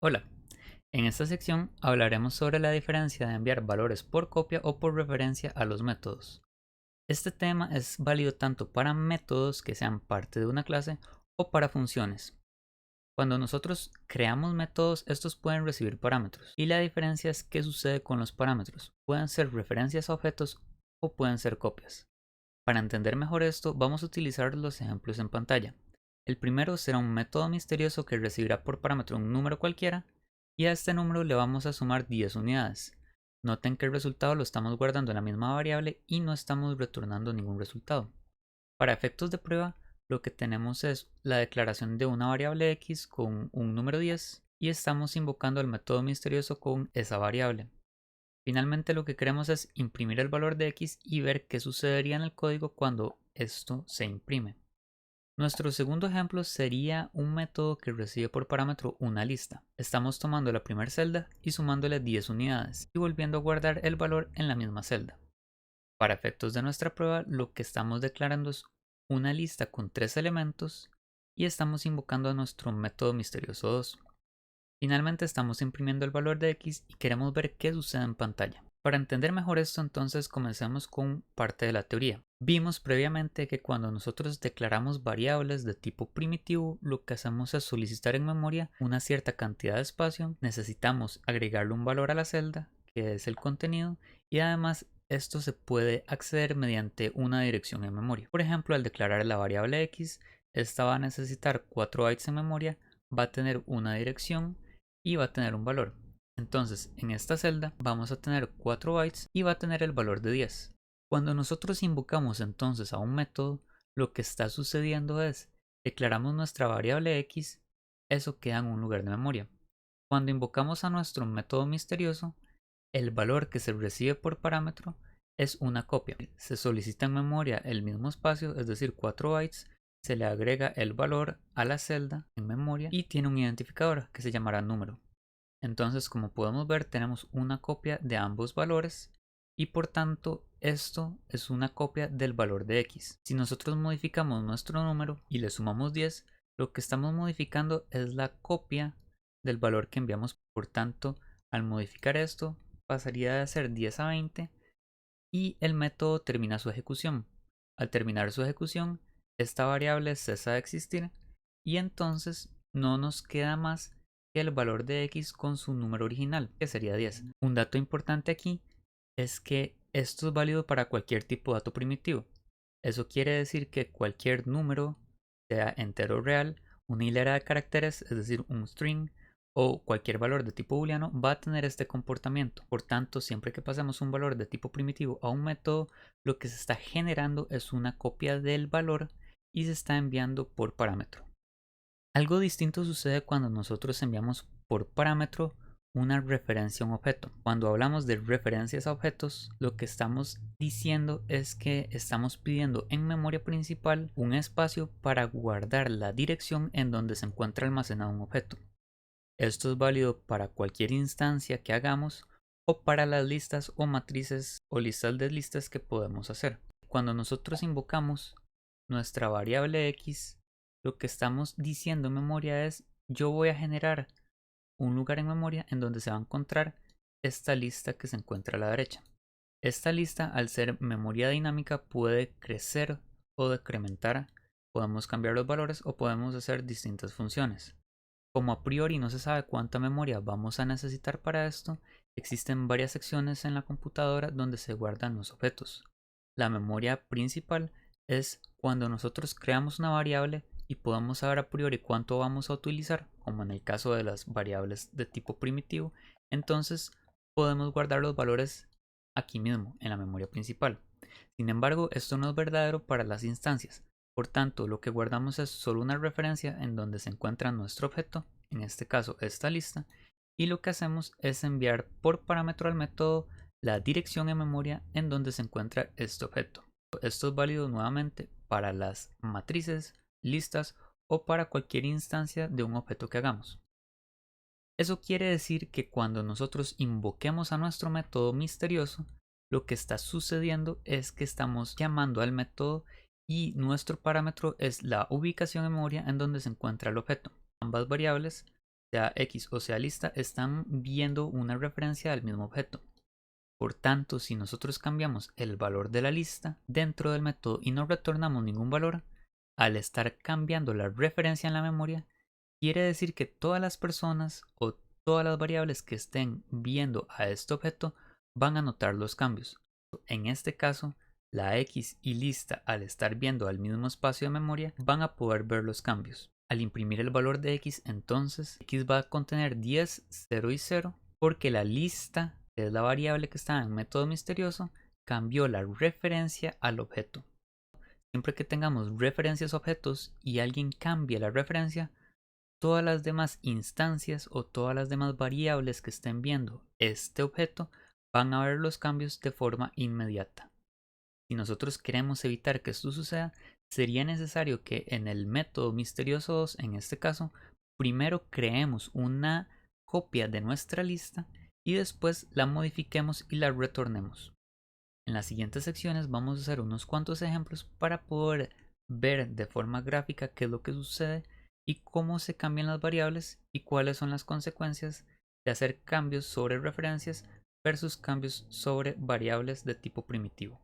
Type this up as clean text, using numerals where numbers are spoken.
Hola, en esta sección hablaremos sobre la diferencia de enviar valores por copia o por referencia a los métodos. Este tema es válido tanto para métodos que sean parte de una clase o para funciones. Cuando nosotros creamos métodos, estos pueden recibir parámetros y la diferencia es qué sucede con los parámetros. Pueden ser referencias a objetos o pueden ser copias. Para entender mejor esto, vamos a utilizar los ejemplos en pantalla. El primero será un método misterioso que recibirá por parámetro un número cualquiera y a este número le vamos a sumar 10 unidades. Noten que el resultado lo estamos guardando en la misma variable y no estamos retornando ningún resultado. Para efectos de prueba, lo que tenemos es la declaración de una variable x con un número 10 y estamos invocando el método misterioso con esa variable. Finalmente lo que queremos es imprimir el valor de x y ver qué sucedería en el código cuando esto se imprime. Nuestro segundo ejemplo sería un método que recibe por parámetro una lista. Estamos tomando la primera celda y sumándole 10 unidades y volviendo a guardar el valor en la misma celda. Para efectos de nuestra prueba, lo que estamos declarando es una lista con 3 elementos y estamos invocando a nuestro método misterioso 2. Finalmente estamos imprimiendo el valor de x y queremos ver qué sucede en pantalla. Para entender mejor esto, entonces comencemos con parte de la teoría. Vimos previamente que cuando nosotros declaramos variables de tipo primitivo, lo que hacemos es solicitar en memoria una cierta cantidad de espacio, necesitamos agregarle un valor a la celda, que es el contenido, y además esto se puede acceder mediante una dirección en memoria. Por ejemplo, al declarar la variable x, esta va a necesitar 4 bytes en memoria, va a tener una dirección y va a tener un valor. Entonces, en esta celda vamos a tener 4 bytes y va a tener el valor de 10. Cuando nosotros invocamos entonces a un método, lo que está sucediendo es, declaramos nuestra variable x, eso queda en un lugar de memoria. Cuando invocamos a nuestro método misterioso, el valor que se recibe por parámetro es una copia. Se solicita en memoria el mismo espacio, es decir, 4 bytes, se le agrega el valor a la celda en memoria y tiene un identificador que se llamará número. Entonces, como podemos ver, tenemos una copia de ambos valores y por tanto esto es una copia del valor de x. Si nosotros modificamos nuestro número y le sumamos 10, lo que estamos modificando es la copia del valor que enviamos. Por tanto, al modificar esto, pasaría de ser 10 a 20 y el método termina su ejecución. Al terminar su ejecución, esta variable cesa de existir y entonces no nos queda más que el valor de x con su número original, que sería 10. Un dato importante aquí es que esto es válido para cualquier tipo de dato primitivo. Eso quiere decir que cualquier número, sea entero o real, una hilera de caracteres, es decir, un string, o cualquier valor de tipo booleano va a tener este comportamiento. Por tanto, siempre que pasemos un valor de tipo primitivo a un método, lo que se está generando es una copia del valor y se está enviando por parámetro. Algo distinto sucede cuando nosotros enviamos por parámetro una referencia a un objeto. Cuando hablamos de referencias a objetos, lo que estamos diciendo es que estamos pidiendo en memoria principal un espacio para guardar la dirección en donde se encuentra almacenado un objeto. Esto es válido para cualquier instancia que hagamos o para las listas o matrices o listas de listas que podemos hacer. Cuando nosotros invocamos nuestra variable x, lo que estamos diciendo en memoria es yo voy a generar un lugar en memoria en donde se va a encontrar esta lista que se encuentra a la derecha. Esta lista, al ser memoria dinámica, puede crecer o decrementar, podemos cambiar los valores o podemos hacer distintas funciones. Como a priori no se sabe cuánta memoria vamos a necesitar para esto, existen varias secciones en la computadora donde se guardan los objetos. La memoria principal es cuando nosotros creamos una variable y podemos saber a priori cuánto vamos a utilizar, como en el caso de las variables de tipo primitivo, entonces podemos guardar los valores aquí mismo, en la memoria principal. Sin embargo, esto no es verdadero para las instancias. Por tanto, lo que guardamos es solo una referencia en donde se encuentra nuestro objeto, en este caso esta lista, y lo que hacemos es enviar por parámetro al método la dirección en memoria en donde se encuentra este objeto. Esto es válido nuevamente para las matrices, listas o para cualquier instancia de un objeto que hagamos. Eso quiere decir que cuando nosotros invoquemos a nuestro método misterioso, lo que está sucediendo es que estamos llamando al método y nuestro parámetro es la ubicación en memoria en donde se encuentra el objeto. Ambas variables sea X o sea lista, están viendo una referencia al mismo objeto. Por tanto, si nosotros cambiamos el valor de la lista dentro del método y no retornamos ningún valor, al estar cambiando la referencia en la memoria, quiere decir que todas las personas o todas las variables que estén viendo a este objeto van a notar los cambios. En este caso, la X y lista, al estar viendo al mismo espacio de memoria, van a poder ver los cambios. Al imprimir el valor de X, entonces X va a contener 10, 0 y 0, porque la lista, que es la variable que está en método misterioso, cambió la referencia al objeto. Siempre que tengamos referencias a objetos y alguien cambie la referencia, todas las demás instancias o todas las demás variables que estén viendo este objeto van a ver los cambios de forma inmediata. Si nosotros queremos evitar que esto suceda, sería necesario que en el método misterioso 2, en este caso, primero creemos una copia de nuestra lista y después la modifiquemos y la retornemos. En las siguientes secciones vamos a hacer unos cuantos ejemplos para poder ver de forma gráfica qué es lo que sucede y cómo se cambian las variables y cuáles son las consecuencias de hacer cambios sobre referencias versus cambios sobre variables de tipo primitivo.